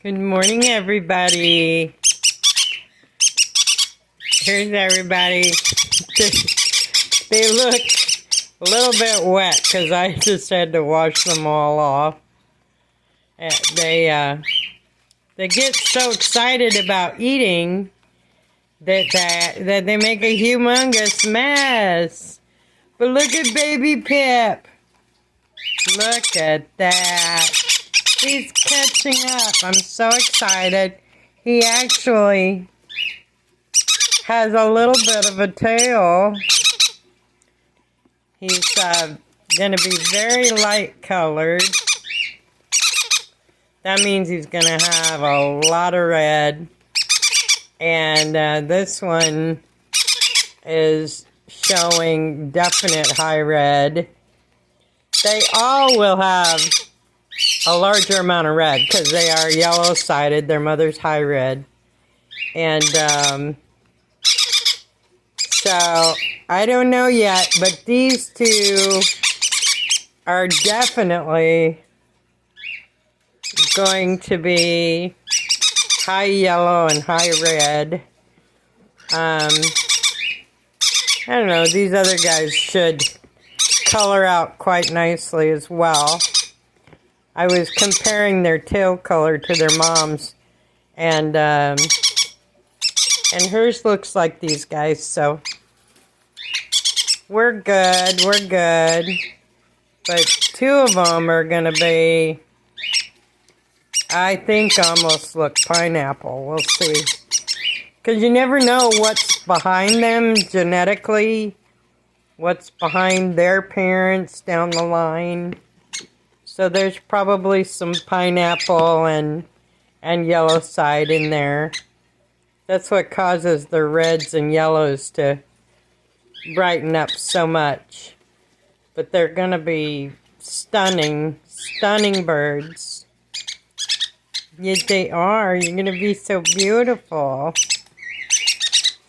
Good morning, everybody. Here's everybody. They look a little bit wet because I just had to wash them all off. They get so excited about eating that they make a humongous mess. But look at Baby Pip. Look at that. He's catching up. I'm so excited. He actually has a little bit of a tail. He's going to be very light colored. That means he's going to have a lot of red. And this one is showing definite high red. They all will have a larger amount of red because they are yellow-sided. Their mother's high red. And so I don't know yet, but these two are definitely going to be high yellow and high red. I don't know, these other guys should color out quite nicely as well. I was comparing their tail color to their mom's, and hers looks like these guys, so we're good, but two of them are going to be, I think, almost look pineapple. We'll see. Because you never know what's behind them genetically, what's behind their parents down the line. So there's probably some pineapple and yellow side in there. That's what causes the reds and yellows to brighten up so much. But they're going to be stunning, stunning birds. Yes, they are. You're going to be so beautiful.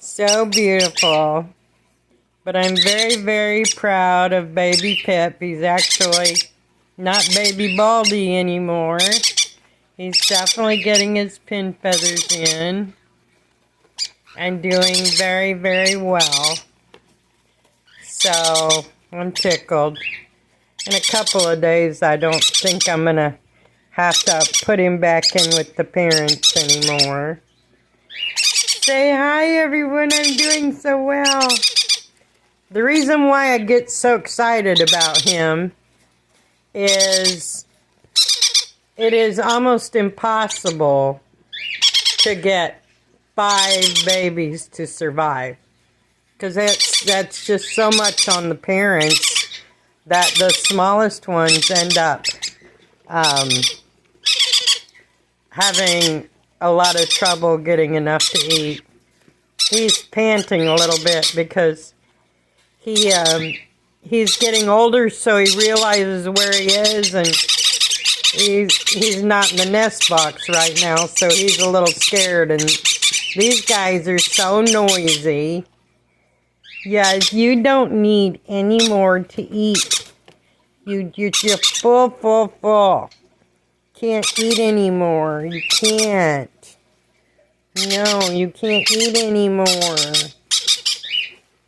So beautiful. But I'm very, very proud of Baby Pip. He's actually not Baby Baldy anymore. He's definitely getting his pin feathers in. And doing very, very well. So, I'm tickled. In a couple of days, I don't think I'm going to have to put him back in with the parents anymore. Say hi, everyone. I'm doing so well. The reason why I get so excited about him is it is almost impossible to get 5 babies to survive. Because that's just so much on the parents that the smallest ones end up having a lot of trouble getting enough to eat. He's panting a little bit because he's getting older, so he realizes where he is, and he's not in the nest box right now, so he's a little scared. And these guys are so noisy. Yeah, you don't need any more to eat. You're full. Can't eat anymore. You can't. No, you can't eat anymore.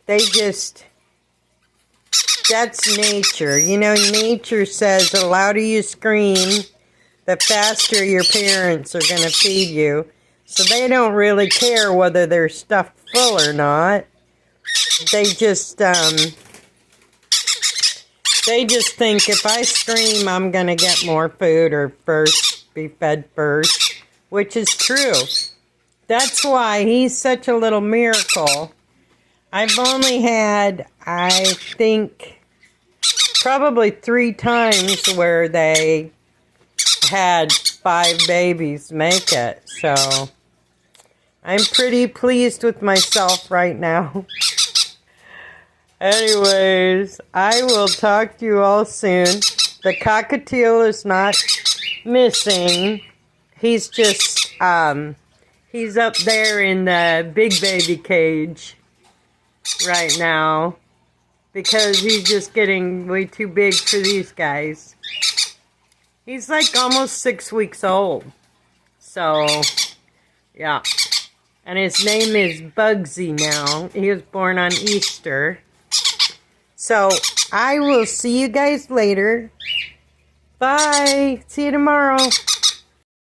They just, that's nature. You know, nature says the louder you scream, the faster your parents are going to feed you. So they don't really care whether they're stuffed full or not. They just think if I scream, I'm going to get more food or be fed first, which is true. That's why he's such a little miracle. I've only had, I think, probably 3 times where they had 5 babies make it. So I'm pretty pleased with myself right now. Anyways, I will talk to you all soon. The cockatiel is not missing. He's just, he's up there in the big baby cage right now because he's just getting way too big for these guys. He's like almost 6 weeks old. So, yeah. And his name is Bugsy now. He was born on Easter. So, I will see you guys later. Bye. See you tomorrow.